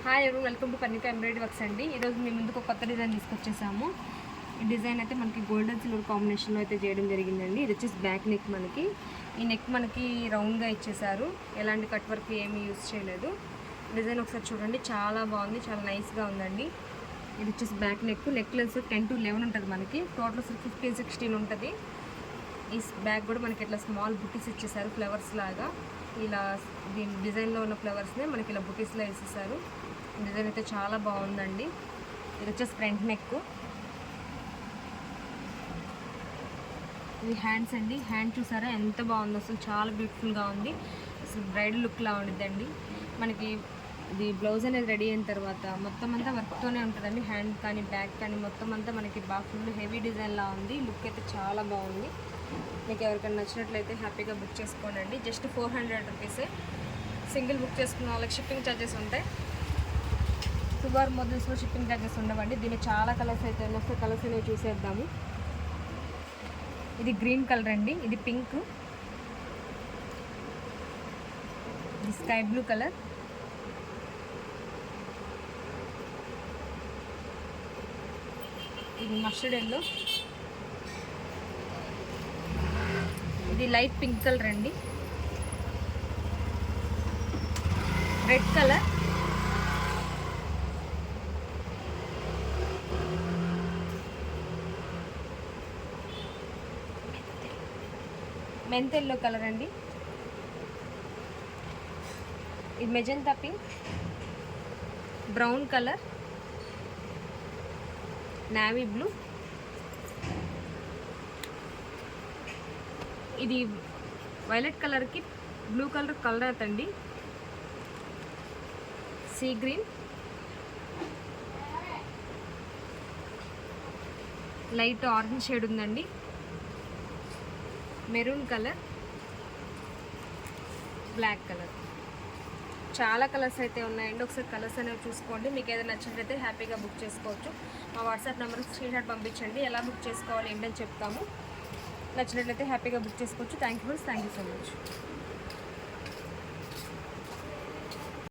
Hi ఎవరు welcome to Parnika embroidery works అండి. ఈరోజు మీ ముందుకు ఒక కొత్త డిజైన్ తీసుకొచ్చేసాము. ఈ డిజైన్ అయితే మనకి గోల్డెన్ సిల్వర్ కాంబినేషన్లో అయితే చేయడం జరిగిందండి. ఇది వచ్చేసి బ్యాక్ నెక్. మనకి ఈ నెక్ మనకి రౌండ్గా ఇచ్చేసారు, ఎలాంటి కట్ వర్క్ ఏమీ యూజ్ చేయలేదు. డిజైన్ ఒకసారి చూడండి, చాలా బాగుంది, చాలా నైస్గా ఉందండి. ఇది వచ్చేసి back neck. Neck lens 10 to 11 ఉంటుంది మనకి, టోటల్ 15-16 ఉంటుంది. ఈ బ్యాగ్ కూడా మనకి ఇట్లా స్మాల్ బుటీస్ ఇచ్చేసారు, ఫ్లవర్స్ లాగా. ఇలా దీని డిజైన్లో ఉన్న ఫ్లవర్స్నే మనకి ఇలా బుటీస్లో వేసేసారు. డిజైన్ అయితే చాలా బాగుందండి. ఇది వచ్చేసి ఫ్రంట్ నెక్. ఇది హ్యాండ్స్ అండి. హ్యాండ్ చూసారా ఎంత బాగుందో, అసలు చాలా బ్యూటిఫుల్గా ఉంది. అసలు బ్రైడల్ లుక్లా ఉండిద్దండి. మనకి ఇది బ్లౌజ్ అనేది రెడీ అయిన తర్వాత మొత్తం అంతా వర్క్తోనే ఉంటుందండి. హ్యాండ్ కానీ బ్యాక్ కానీ మొత్తం అంతా మనకి బాగా ఫుల్ హెవీ డిజైన్లా ఉంది. లుక్ అయితే చాలా బాగుంది. మీకు ఎవరికైనా నచ్చినట్లయితే హ్యాపీగా బుక్ చేసుకోనండి. జస్ట్ 400 రూపీసే. సింగిల్ బుక్ చేసుకున్న వాళ్ళకి షిప్పింగ్ ఛార్జెస్ ఉంటాయి. సుమారు మోడల్స్లో షిప్పింగ్ ఛార్జెస్ ఉండవండి. దీని చాలా కలర్స్ అయితే ఉన్నాయి. కలర్స్ అనేవి చూసేద్దాము. ఇది గ్రీన్ కలర్ అండి, ఇది పింక్, ఇది స్కై బ్లూ కలర్, ఇది మస్టర్డ్ ఎల్లో, ఇది లైట్ పింక్ కలర్ అండి, red colour, mint yellow colour అండి, ఇది magenta pink, brown colour, navy blue, ఇది వైలెట్ కలర్కి బ్లూ కలర్ కలర్ అండి, sea green, light orange shade ఉందండి, మెరూన్ కలర్, బ్లాక్ కలర్. చాలా కలర్స్ అయితే ఉన్నాయండి. ఒకసారి కలర్స్ అనేవి చూసుకోండి. మీకు ఏదైనా నచ్చినట్లయితే హ్యాపీగా బుక్ చేసుకోవచ్చు. మా వాట్సాప్ నెంబర్కి స్క్రీన్ షాట్ పంపించండి, ఎలా బుక్ చేసుకోవాలి ఏంటని చెప్తాము. నచ్చినట్లయితే హ్యాపీగా బుక్ చేసుకోవచ్చు. Thank you so much.